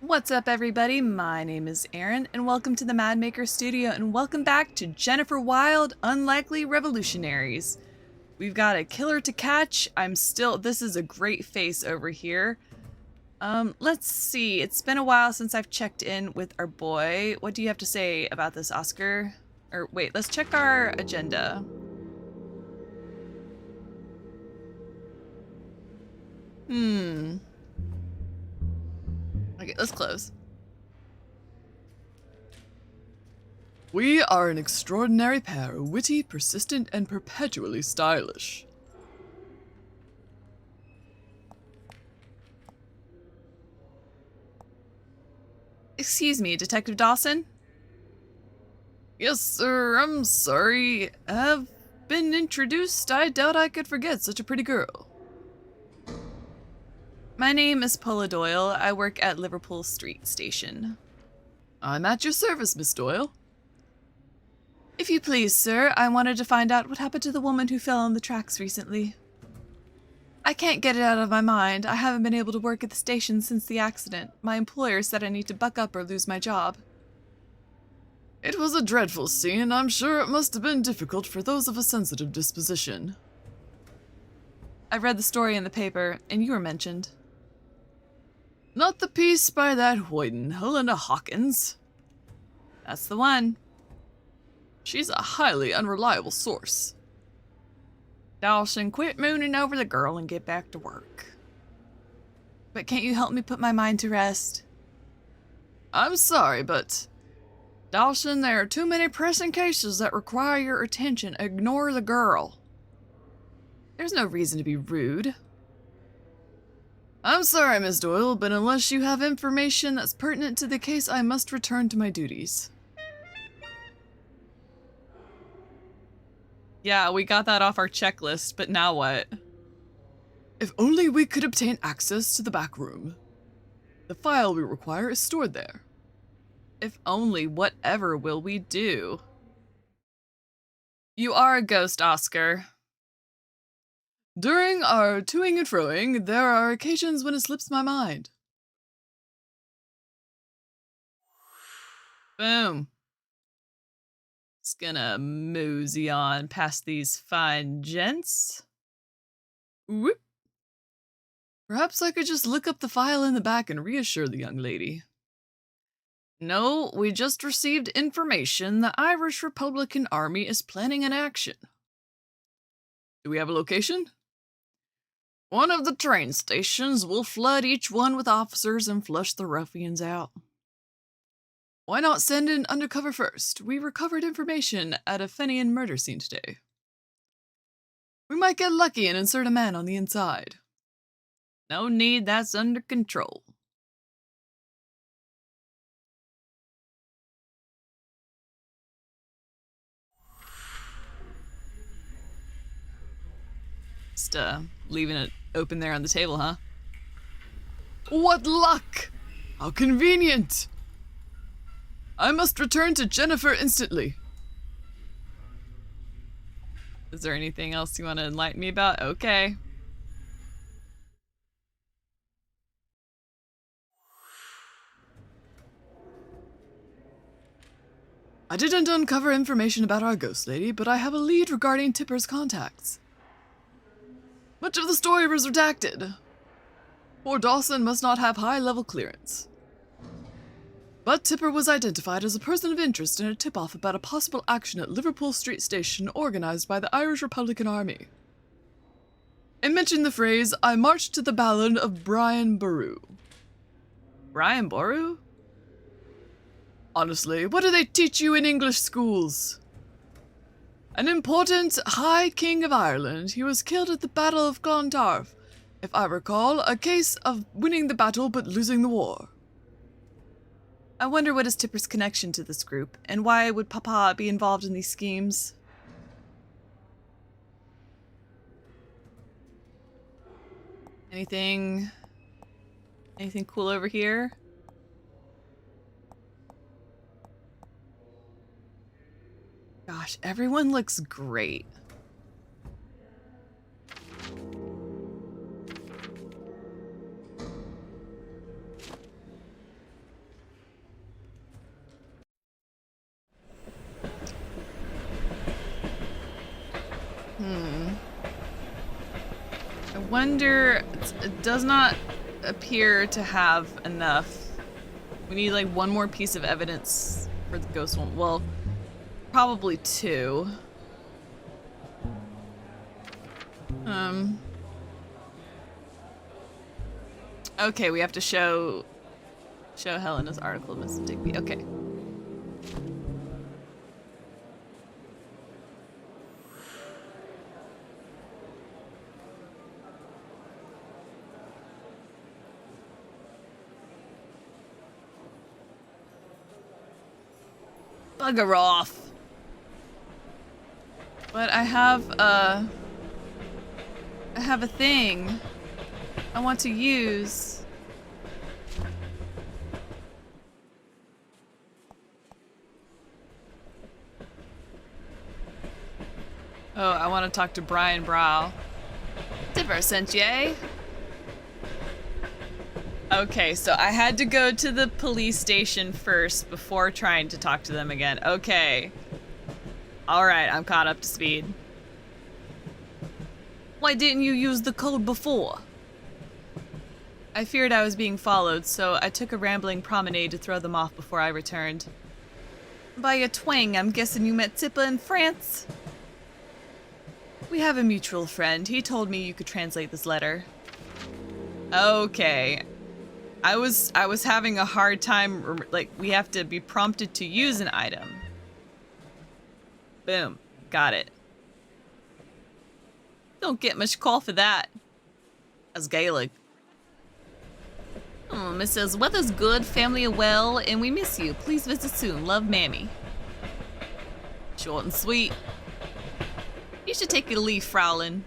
What's up, everybody? My name is Aaron, and welcome to the Mad Maker Studio, and welcome back to Jennifer Wilde, Unlikely Revolutionaries. We've got a killer to catch. This is a great face over here. Let's see. It's been a while since I've checked in with our boy. What do you have to say about this, Oscar? Or wait, let's check our agenda. Okay, let's close. We are an extraordinary pair, witty, persistent, and perpetually stylish. Excuse me, Detective Dawson? Yes, sir, I'm sorry. Have been introduced? I doubt I could forget such a pretty girl. My name is Paula Doyle. I work at Liverpool Street Station. I'm at your service, Miss Doyle. If you please, sir, I wanted to find out what happened to the woman who fell on the tracks recently. I can't get it out of my mind. I haven't been able to work at the station since the accident. My employer said I need to buck up or lose my job. It was a dreadful scene. I'm sure it must have been difficult for those of a sensitive disposition. I read the story in the paper, and you were mentioned. Not the piece by that hoyden, Helena Hawkins. That's the one. She's a highly unreliable source. Dawson, quit mooning over the girl and get back to work. But can't you help me put my mind to rest? I'm sorry, but... Dawson, there are too many pressing cases that require your attention. Ignore the girl. There's no reason to be rude. I'm sorry, Miss Doyle, but unless you have information that's pertinent to the case, I must return to my duties. Yeah, we got that off our checklist, but now what? If only we could obtain access to the back room. The file we require is stored there. If only, whatever will we do? You are a ghost, Oscar. During our toing and froing, there are occasions when it slips my mind. Boom. Just gonna mosey on past these fine gents. Whoop. Perhaps I could just look up the file in the back and reassure the young lady. No, we just received information the Irish Republican Army is planning an action. Do we have a location? One of the train stations. Will flood each one with officers and flush the ruffians out. Why not send in undercover first? We recovered information at a Fenian murder scene today. We might get lucky and insert a man on the inside. No need, that's under control. Just leaving it open there on the table, huh? What luck! How convenient! I must return to Jennifer instantly. Is there anything else you want to enlighten me about? Okay. I didn't uncover information about our ghost lady, but I have a lead regarding Tipper's contacts. Much of the story was redacted. Poor Dawson must not have high-level clearance. But Tipper was identified as a person of interest in a tip-off about a possible action at Liverpool Street Station organized by the Irish Republican Army. It mentioned the phrase, "I marched to the ballad of Brian Boru." Brian Boru? Honestly, what do they teach you in English schools? An important High King of Ireland, he was killed at the Battle of Clontarf. If I recall, a case of winning the battle but losing the war. I wonder what is Tipper's connection to this group, and why would Papa be involved in these schemes? Anything cool over here? Gosh, everyone looks great. I wonder, it does not appear to have enough. We need like one more piece of evidence for the ghost one. Well, probably two. Okay, we have to show Helena's article, Mrs. Digby. Okay. Bugger off. But I have a thing I want to use. Oh, I want to talk to Brian Brow. Dipper sent you, eh? Okay, so I had to go to the police station first before trying to talk to them again. Okay. Alright, I'm caught up to speed. Why didn't you use the code before? I feared I was being followed, so I took a rambling promenade to throw them off before I returned. By a twang, I'm guessing you met Tippa in France? We have a mutual friend. He told me you could translate this letter. Okay. I was having a hard time, like, we have to be prompted to use an item. Boom. Got it. Don't get much call for that. That's Gaelic. Oh, Mrs. Weather's good, family are well, and we miss you. Please visit soon. Love, Mammy. Short and sweet. You should take your leave, Fraulein.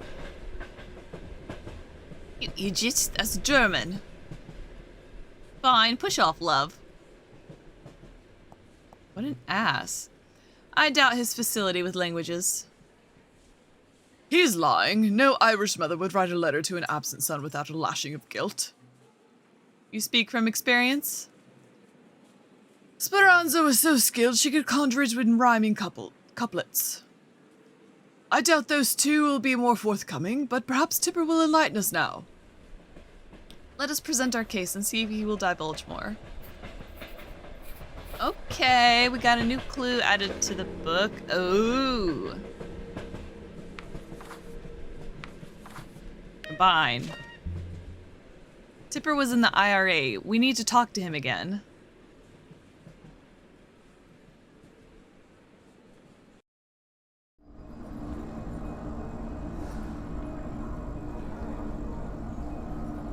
You idiot. That's German. Fine, push off, love. What an ass. I doubt his facility with languages. He's lying. No Irish mother would write a letter to an absent son without a lashing of guilt. You speak from experience? Speranza was so skilled she could conjure it with rhyming couplets. I doubt those two will be more forthcoming, but perhaps Tipper will enlighten us now. Let us present our case and see if he will divulge more. Okay, we got a new clue added to the book. Ooh. Combine. Tipper was in the IRA. We need to talk to him again.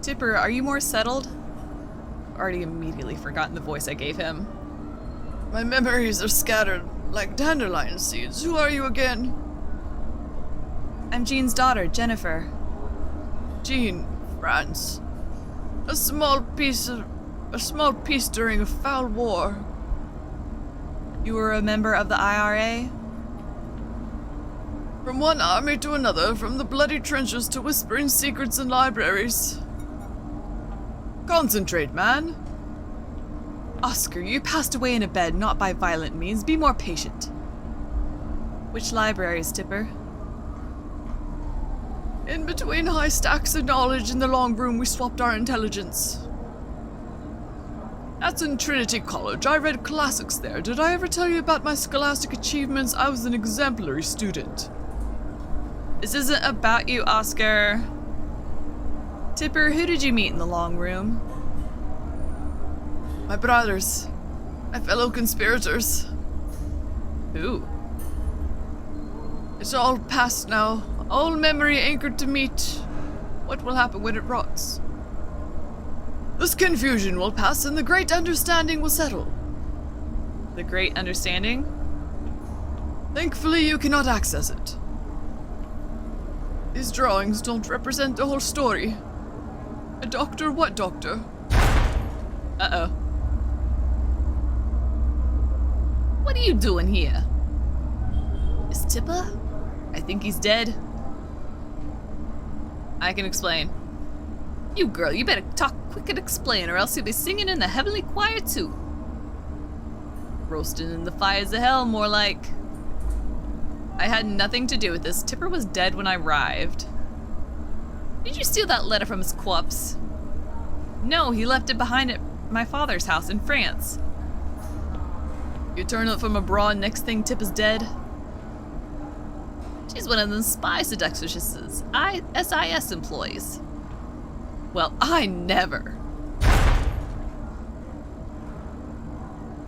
Tipper, are you more settled? Already immediately forgotten the voice I gave him. My memories are scattered like dandelion seeds. Who are you again? I'm Jean's daughter, Jennifer. Jean, France. A small piece during a foul war. You were a member of the IRA? From one army to another, from the bloody trenches to whispering secrets in libraries. Concentrate, man. Oscar, you passed away in a bed, not by violent means. Be more patient. Which libraries, Tipper? In between high stacks of knowledge in the long room, we swapped our intelligence. That's in Trinity College. I read classics there. Did I ever tell you about my scholastic achievements? I was an exemplary student. This isn't about you, Oscar. Tipper, who did you meet in the long room? My brothers. My fellow conspirators. Who? It's all past now. All memory anchored to meet. What will happen when it rots? This confusion will pass and the great understanding will settle. The Great Understanding? Thankfully, you cannot access it. These drawings don't represent the whole story. A doctor? What doctor? Uh-oh. What are you doing here? Is Tipper? I think he's dead. I can explain. You girl, you better talk quick and explain, or else you'll be singing in the heavenly choir too. Roasting in the fires of hell, more like. I had nothing to do with this. Tipper was dead when I arrived. Did you steal that letter from his corpse? No, he left it behind at my father's house in France. You turn up from abroad, next thing Tip is dead. She's one of them spy seductresses, SIS employees. Well, I never.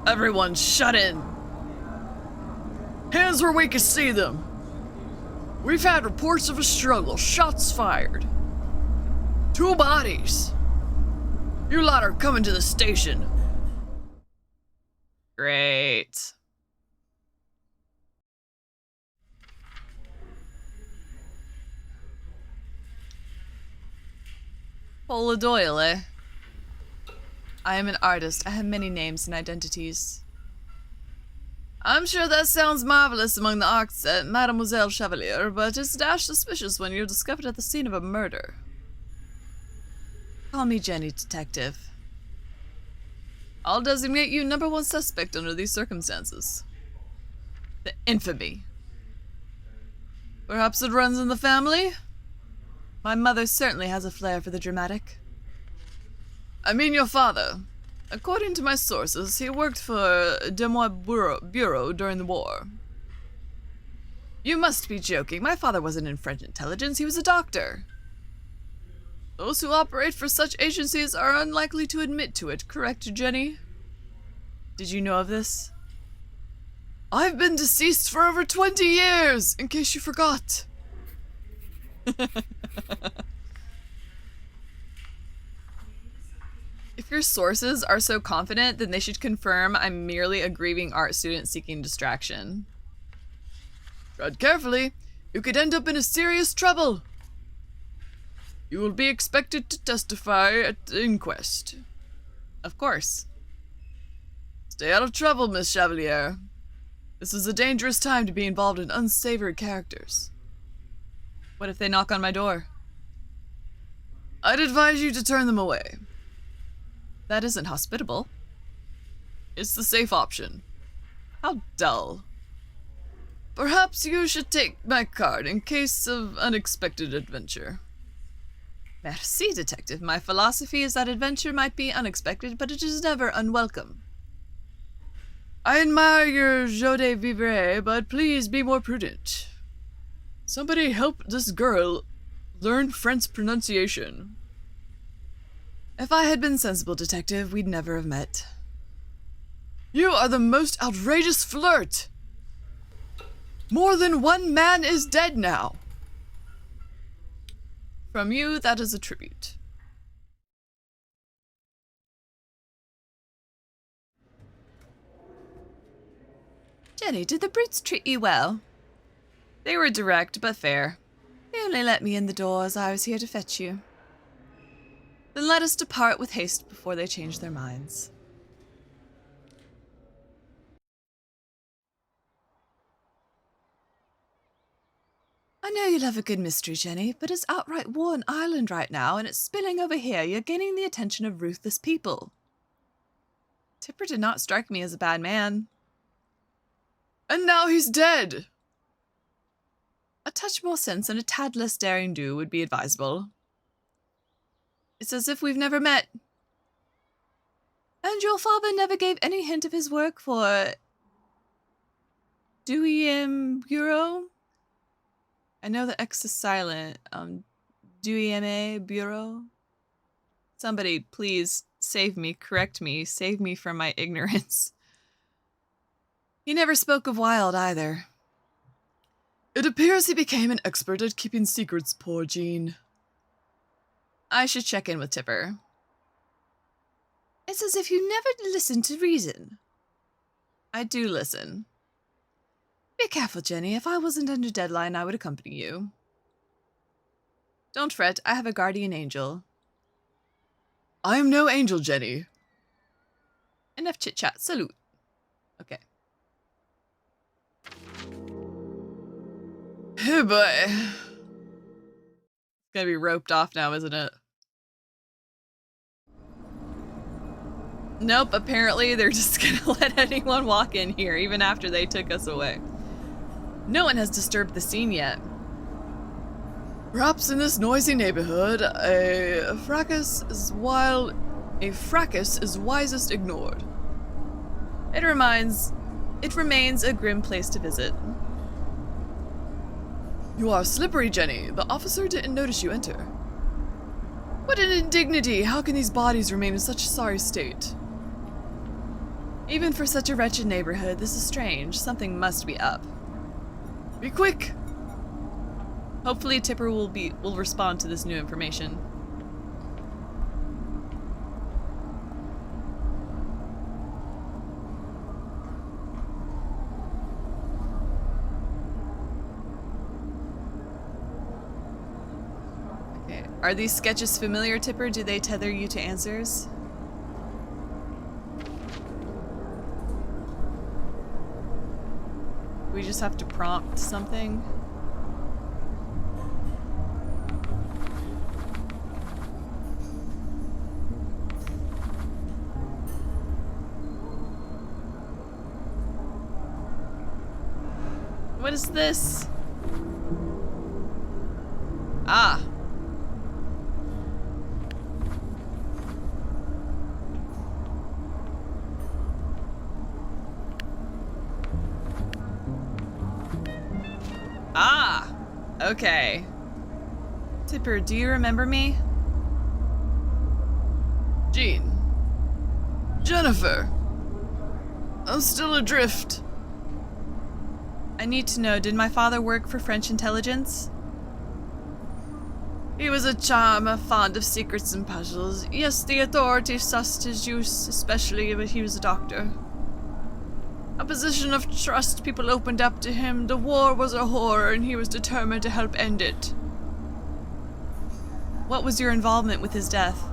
Everyone shut in. Hands where we can see them. We've had reports of a struggle, shots fired. 2 bodies. You lot are coming to the station. Great. Paula Doyle, eh? I am an artist. I have many names and identities. I'm sure that sounds marvelous among the arts at Mademoiselle Chevalier, but it's dash suspicious when you're discovered at the scene of a murder. Call me Jenny, detective. I'll designate you number 1 suspect under these circumstances. The infamy. Perhaps it runs in the family? My mother certainly has a flair for the dramatic. I mean your father. According to my sources, he worked for demise Bureau during the war. You must be joking. My father wasn't in French intelligence. He was a doctor. Those who operate for such agencies are unlikely to admit to it, correct, Jenny? Did you know of this? I've been deceased for over 20 years, in case you forgot. If your sources are so confident, then they should confirm I'm merely a grieving art student seeking distraction. Tread carefully. You could end up in a serious trouble. You will be expected to testify at the inquest. Of course. Stay out of trouble, Miss Chevalier. This is a dangerous time to be involved in unsavory characters. What if they knock on my door? I'd advise you to turn them away. That isn't hospitable. It's the safe option. How dull. Perhaps you should take my card in case of unexpected adventure. Merci, detective. My philosophy is that adventure might be unexpected, but it is never unwelcome. I admire your joie de vivre, but please be more prudent. Somebody help this girl learn French pronunciation. If I had been sensible, detective, we'd never have met. You are the most outrageous flirt! More than 1 man is dead now. From you, that is a tribute. Jenny, did the brutes treat you well? They were direct, but fair. They only let me in the door as I was here to fetch you. Then let us depart with haste before they change their minds. I know you love a good mystery, Jenny, but it's outright war in Ireland right now, and it's spilling over here. You're gaining the attention of ruthless people. Tipper did not strike me as a bad man. And now he's dead! A touch more sense and a tad less daring do would be advisable. It's as if we've never met. And your father never gave any hint of his work for Bureau? I know the X is silent. Bureau? Somebody, please, save me, correct me, save me from my ignorance. He never spoke of Wilde either. It appears he became an expert at keeping secrets, poor Jean. I should check in with Tipper. It's as if you never listen to reason. I do listen. Be careful, Jenny. If I wasn't under deadline, I would accompany you. Don't fret, I have a guardian angel. I am no angel, Jenny. Enough chit-chat. Salute. Okay. Hey, boy. It's gonna be roped off now, isn't it? Nope, apparently they're just gonna let anyone walk in here, even after they took us away. No one has disturbed the scene yet. Perhaps in this noisy neighborhood, a fracas is wisest ignored. It remains a grim place to visit. You are slippery, Jenny. The officer didn't notice you enter. What an indignity! How can these bodies remain in such a sorry state? Even for such a wretched neighborhood, this is strange. Something must be up. Be quick! Hopefully Tipper will respond to this new information. Okay. Are these sketches familiar, Tipper? Do they tether you to answers? We just have to prompt something. What is this? Ah. Ah. Okay. Tipper, do you remember me? Jean. Jennifer. I'm still adrift. I need to know, did my father work for French intelligence? He was a charmer, fond of secrets and puzzles. Yes, the authorities sussed his use, especially when he was a doctor. A position of trust, people opened up to him. The war was a horror, and he was determined to help end it. What was your involvement with his death?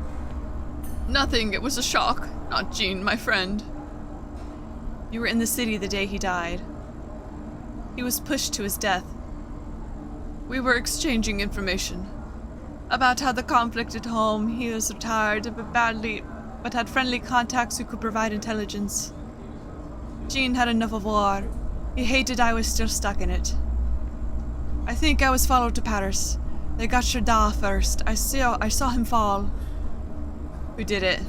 Nothing, it was a shock. Not Jean, my friend. You were in the city the day he died. He was pushed to his death. We were exchanging information about how the conflict at home. He was retired, but had friendly contacts who could provide intelligence. Jean had enough of war. He hated I was still stuck in it. I think I was followed to Paris. They got Shada first. I saw him fall. Who did it?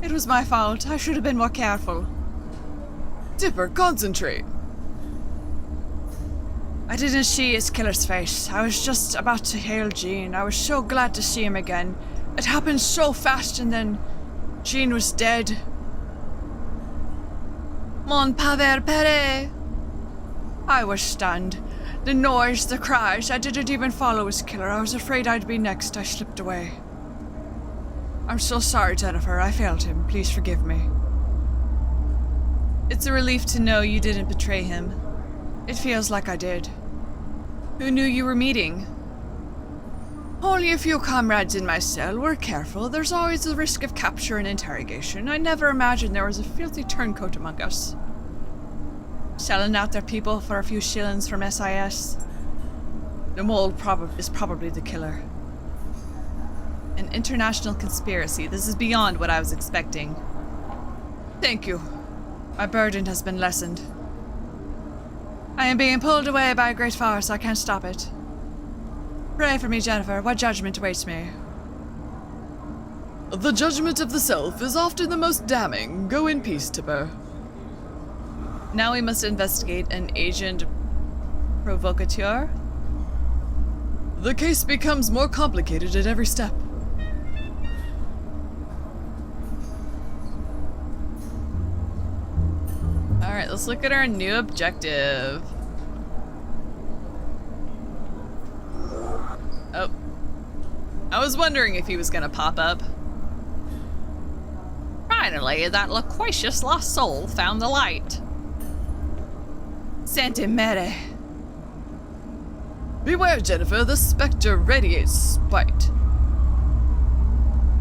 It was my fault. I should have been more careful. Dipper, concentrate. I didn't see his killer's face. I was just about to hail Jean. I was so glad to see him again. It happened so fast, and then Jean was dead. Mon paver pere. I was stunned. The noise, the cries. I didn't even follow his killer. I was afraid I'd be next. I slipped away. I'm so sorry, Jennifer. I failed him. Please forgive me. It's a relief to know you didn't betray him. It feels like I did. Who knew you were meeting? Only a few comrades in my cell. We're careful. There's always the risk of capture and interrogation. I never imagined there was a filthy turncoat among us. Selling out their people for a few shillings from SIS. The mole is probably the killer. An international conspiracy. This is beyond what I was expecting. Thank you. My burden has been lessened. I am being pulled away by a great force. I can't stop it. Pray for me, Jennifer. What judgment awaits me? The judgment of the self is often the most damning. Go in peace, Tipper. Now we must investigate an agent provocateur. The case becomes more complicated at every step. Alright, let's look at our new objective. Oh. I was wondering if he was gonna pop up. Finally, that loquacious lost soul found the light. Sainte Mary. Beware, Jennifer, the spectre radiates spite.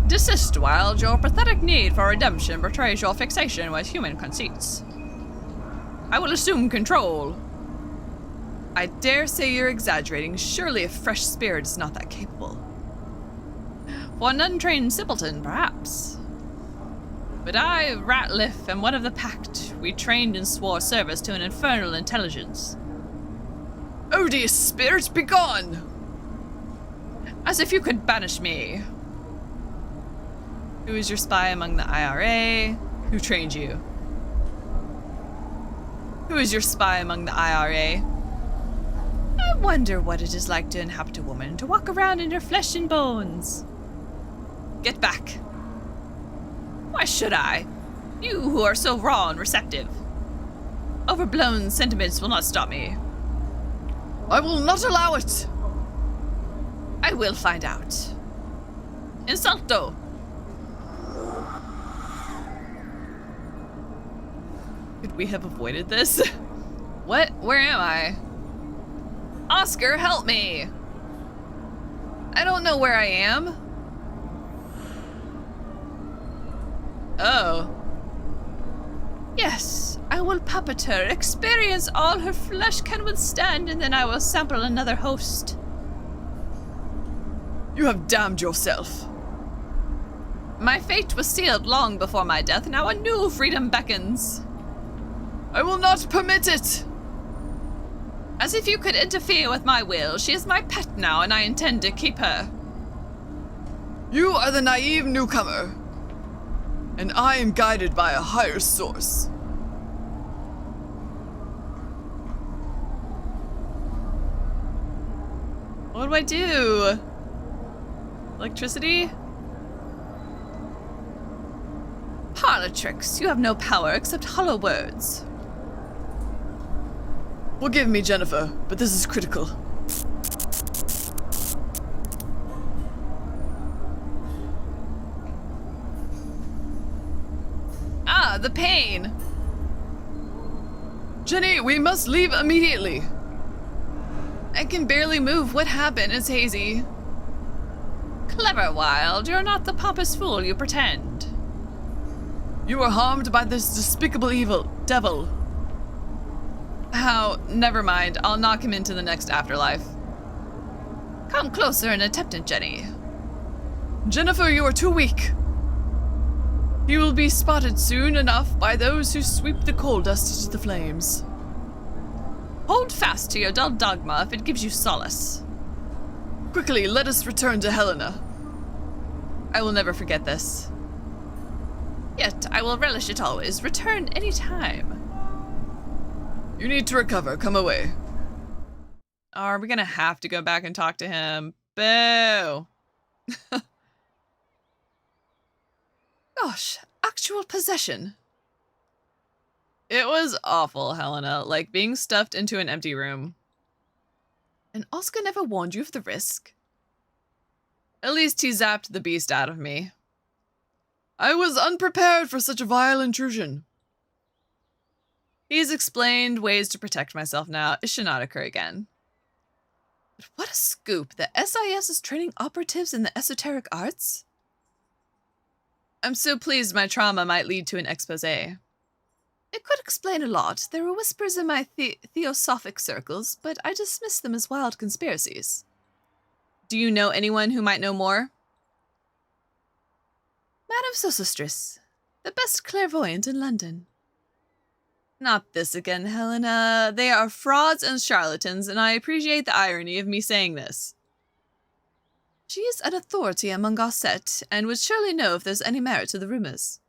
Desist, Wilde. Your pathetic need for redemption betrays your fixation with human conceits. I will assume control. I dare say you're exaggerating. Surely a fresh spirit is not that capable. For an untrained simpleton, perhaps. But I, Ratliff, am one of the pact. We trained and swore service to an infernal intelligence. Odious spirit, begone! As if you could banish me. Who is your spy among the IRA? Who trained you? Who is your spy among the IRA? I wonder what it is like to inhabit a woman, to walk around in her flesh and bones. Get back. Why should I? You who are so raw and receptive. Overblown sentiments will not stop me. I will not allow it! I will find out. Insulto! Could we have avoided this? What? Where am I? Oscar, help me! I don't know where I am. Oh. Yes, I will puppet her, experience all her flesh can withstand, and then I will sample another host. You have damned yourself. My fate was sealed long before my death, now a new freedom beckons. I will not permit it! As if you could interfere with my will. She is my pet now, and I intend to keep her. You are the naive newcomer, and I am guided by a higher source. What do I do? Electricity? Parlor tricks. You have no power except hollow words. Forgive me, Jennifer, but this is critical. Ah, the pain! Jenny, we must leave immediately. I can barely move. What happened? It's hazy. Clever, Wilde. You're not the pompous fool you pretend. You were harmed by this despicable devil. How? Never mind. I'll knock him into the next afterlife. Come closer and attempt it, Jenny. Jennifer, you are too weak. You will be spotted soon enough by those who sweep the coal dust into the flames. Hold fast to your dull dogma if it gives you solace. Quickly, let us return to Helena. I will never forget this. Yet I will relish it always. Return any time. You need to recover. Come away. Are we gonna have to go back and talk to him? Boo! Gosh, actual possession. It was awful, Helena, like being stuffed into an empty room. And Oscar never warned you of the risk. At least he zapped the beast out of me. I was unprepared for such a vile intrusion. He's explained ways to protect myself now. It should not occur again. But what a scoop! The SIS is training operatives in the esoteric arts? I'm so pleased my trauma might lead to an expose. It could explain a lot. There were whispers in my theosophic circles, but I dismiss them as wild conspiracies. Do you know anyone who might know more? Madame Sosostris, the best clairvoyant in London. Not this again, Helena. They are frauds and charlatans, and I appreciate the irony of me saying this. She is an authority among our set, and would surely know if there's any merit to the rumors.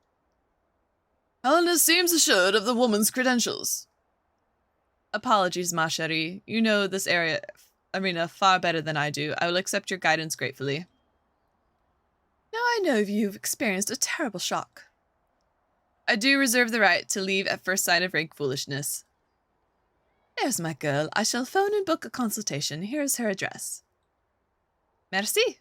Helena seems assured of the woman's credentials. Apologies, ma chérie. You know this arena far better than I do. I will accept your guidance gratefully. Now I know you've experienced a terrible shock. I do reserve the right to leave at first sign of rank foolishness. There's my girl. I shall phone and book a consultation. Here is her address. Merci.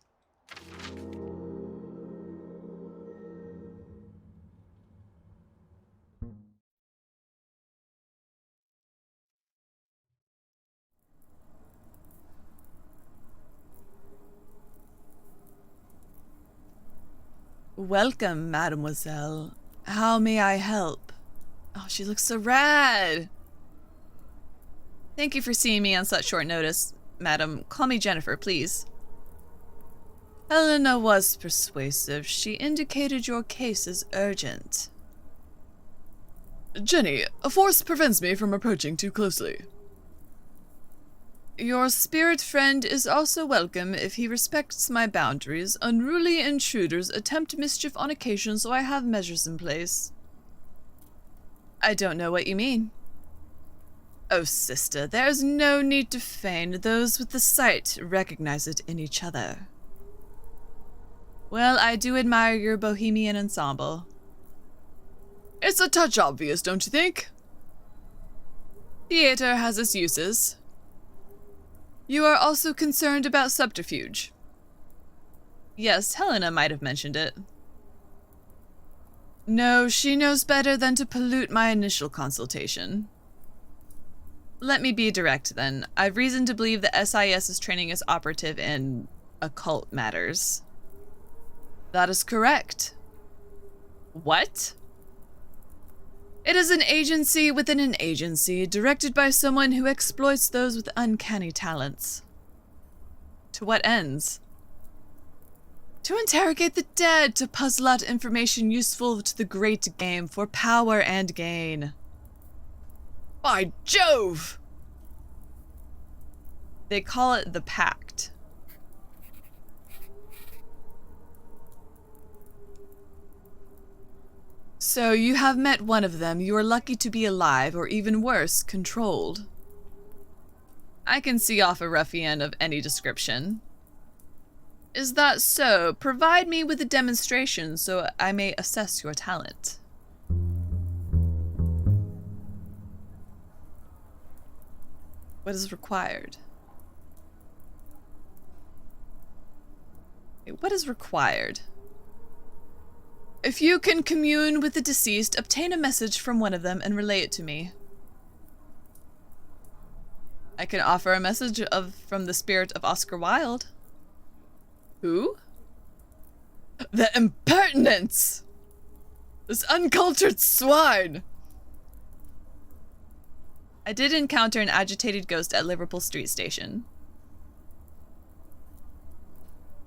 Welcome, mademoiselle. How may I help? Oh, she looks so rad. Thank you for seeing me on such short notice, madam. Call me Jennifer, please. Helena was persuasive. She indicated your case is urgent. Jenny, a force prevents me from approaching too closely. Your spirit friend is also welcome if he respects my boundaries. Unruly intruders attempt mischief on occasion, so I have measures in place. I don't know what you mean. Oh, sister, there is no need to feign. Those with the sight recognize it in each other. Well, I do admire your bohemian ensemble. It's a touch obvious, don't you think? Theater has its uses. You are also concerned about subterfuge. Yes, Helena might have mentioned it. No, she knows better than to pollute my initial consultation. Let me be direct then. I've reason to believe the SIS is training as operative in occult matters. That is correct. What? It is an agency within an agency, directed by someone who exploits those with uncanny talents. To what ends? To interrogate the dead, to puzzle out information useful to the great game for power and gain. By Jove! They call it the Pact. So you have met one of them. You are lucky to be alive, or even worse, controlled. I can see off a ruffian of any description. Is that so? Provide me with a demonstration so I may assess your talent. What is required? What is required? If you can commune with the deceased, obtain a message from one of them and relay it to me. I can offer a message from the spirit of Oscar Wilde. Who? The impertinence! This uncultured swine! I did encounter an agitated ghost at Liverpool Street Station.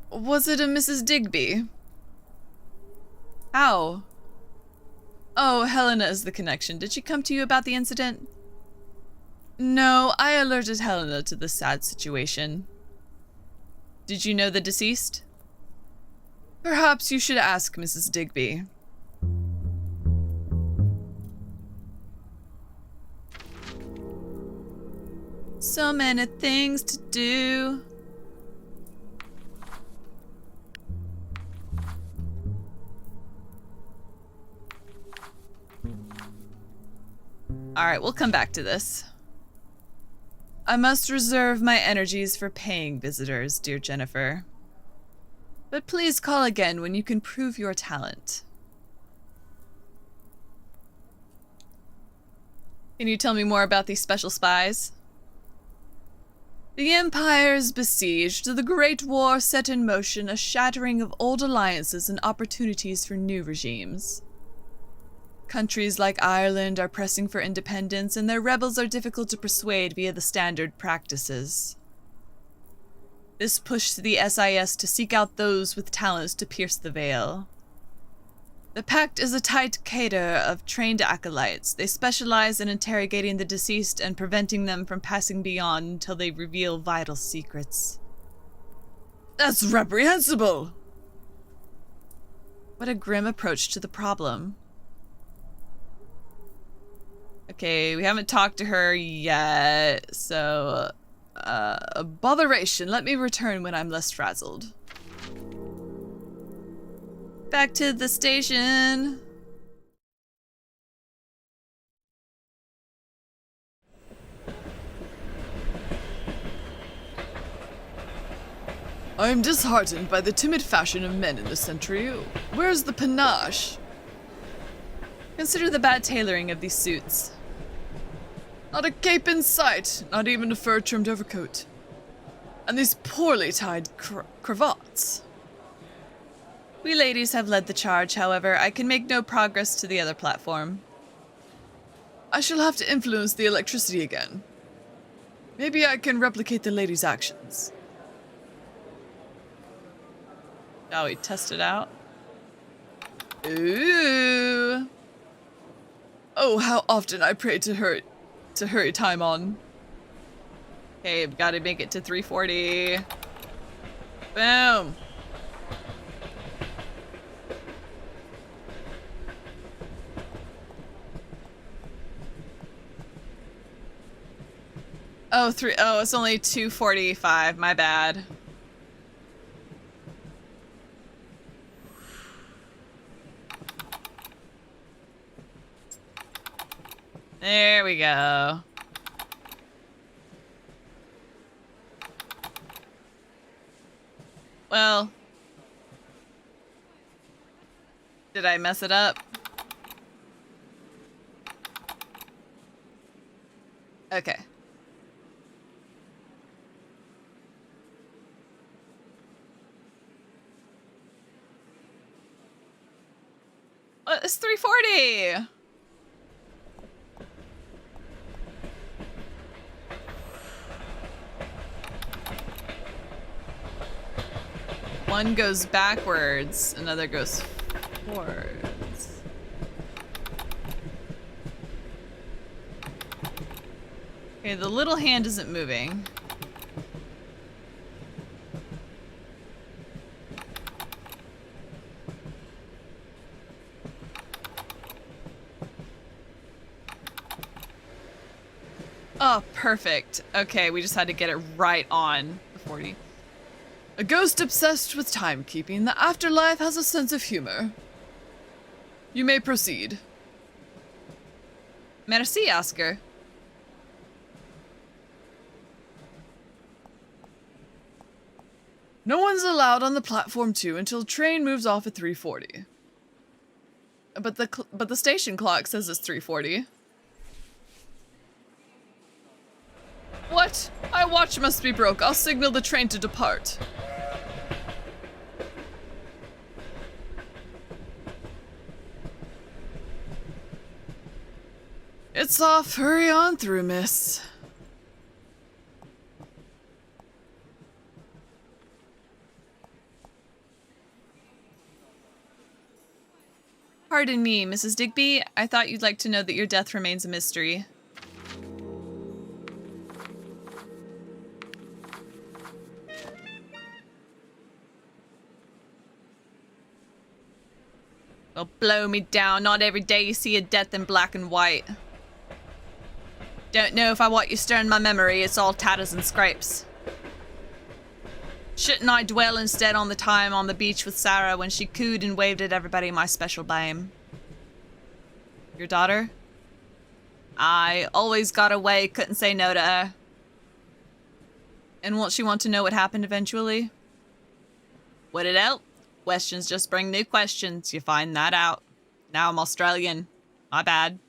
Was it a Mrs. Digby? How? Oh, Helena is the connection. Did she come to you about the incident? No, I alerted Helena to the sad situation. Did you know the deceased? Perhaps you should ask Mrs. Digby. So many things to do. Alright, we'll come back to this. I must reserve my energies for paying visitors, dear Jennifer. But please call again when you can prove your talent. Can you tell me more about these special spies? The Empire is besieged. The Great War set in motion a shattering of old alliances and opportunities for new regimes. Countries like Ireland are pressing for independence, and their rebels are difficult to persuade via the standard practices. This pushed the SIS to seek out those with talents to pierce the veil. The Pact is a tight cadre of trained acolytes. They specialize in interrogating the deceased and preventing them from passing beyond until they reveal vital secrets. That's reprehensible! What a grim approach to the problem. Okay, we haven't talked to her yet, so... botheration. Let me return when I'm less frazzled. Back to the station. I am disheartened by the timid fashion of men in this century. Where's the panache? Consider the bad tailoring of these suits. Not a cape in sight, not even a fur-trimmed overcoat. And these poorly tied cravats. We ladies have led the charge, however. I can make no progress to the other platform. I shall have to influence the electricity again. Maybe I can replicate the lady's actions. Shall we test it out? Ooh. Oh, how often I pray to hurry time on. Okay, we've got to make it to 340. Boom. Oh, it's only 2:45. My bad. There we go. Well, did I mess it up? Okay. It's 3:40. One goes backwards, another goes forwards. Okay, the little hand isn't moving. Oh, perfect. Okay, we just had to get it right on the 40. A ghost obsessed with timekeeping, the afterlife has a sense of humor. You may proceed. Merci, Oscar. No one's allowed on the platform 2 until train moves off at 3:40. But the station clock says it's 3:40. What? My watch must be broke. I'll signal the train to depart. It's off. Hurry on through, miss. Pardon me, Mrs. Digby. I thought you'd like to know that your death remains a mystery. Well, blow me down. Not every day you see a death in black and white. Don't know if I want you stirring my memory. It's all tatters and scrapes. Shouldn't I dwell instead on the time on the beach with Sarah when she cooed and waved at everybody my special blame? Your daughter? I always got away, couldn't say no to her. And won't she want to know what happened eventually? Would it help? Questions just bring new questions. You find that out. Now I'm Australian. My bad.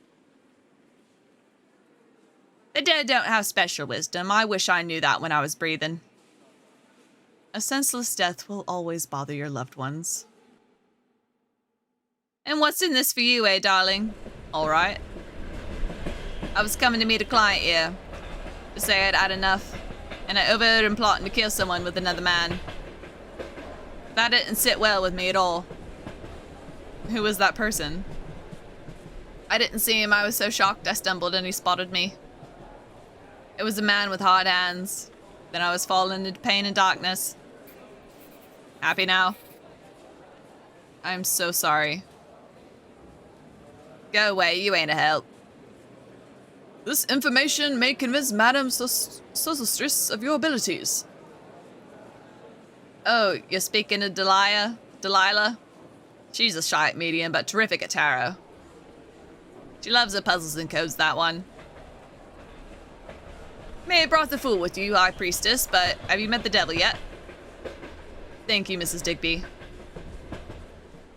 The dead don't have special wisdom. I wish I knew that when I was breathing. A senseless death will always bother your loved ones. And what's in this for you, eh, darling? All right. I was coming to meet a client here. To say I'd had enough. And I overheard him plotting to kill someone with another man. That didn't sit well with me at all. Who was that person? I didn't see him. I was so shocked I stumbled and he spotted me. It was a man with hard hands. Then I was falling into pain and darkness. Happy now? I'm so sorry. Go away, you ain't a help. This information may convince Madame Sosostris of your abilities. Oh, you're speaking of Delilah? She's a shy medium, but terrific at tarot. She loves her puzzles and codes, that one. May have brought the fool with you, High Priestess, but have you met the devil yet? Thank you, Mrs. Digby.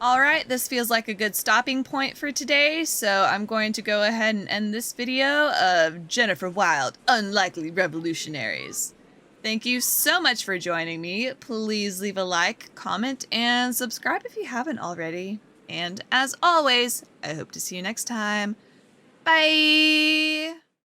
Alright, this feels like a good stopping point for today, so I'm going to go ahead and end this video of Jennifer Wilde, Unlikely Revolutionaries. Thank you so much for joining me. Please leave a like, comment, and subscribe if you haven't already. And as always, I hope to see you next time. Bye!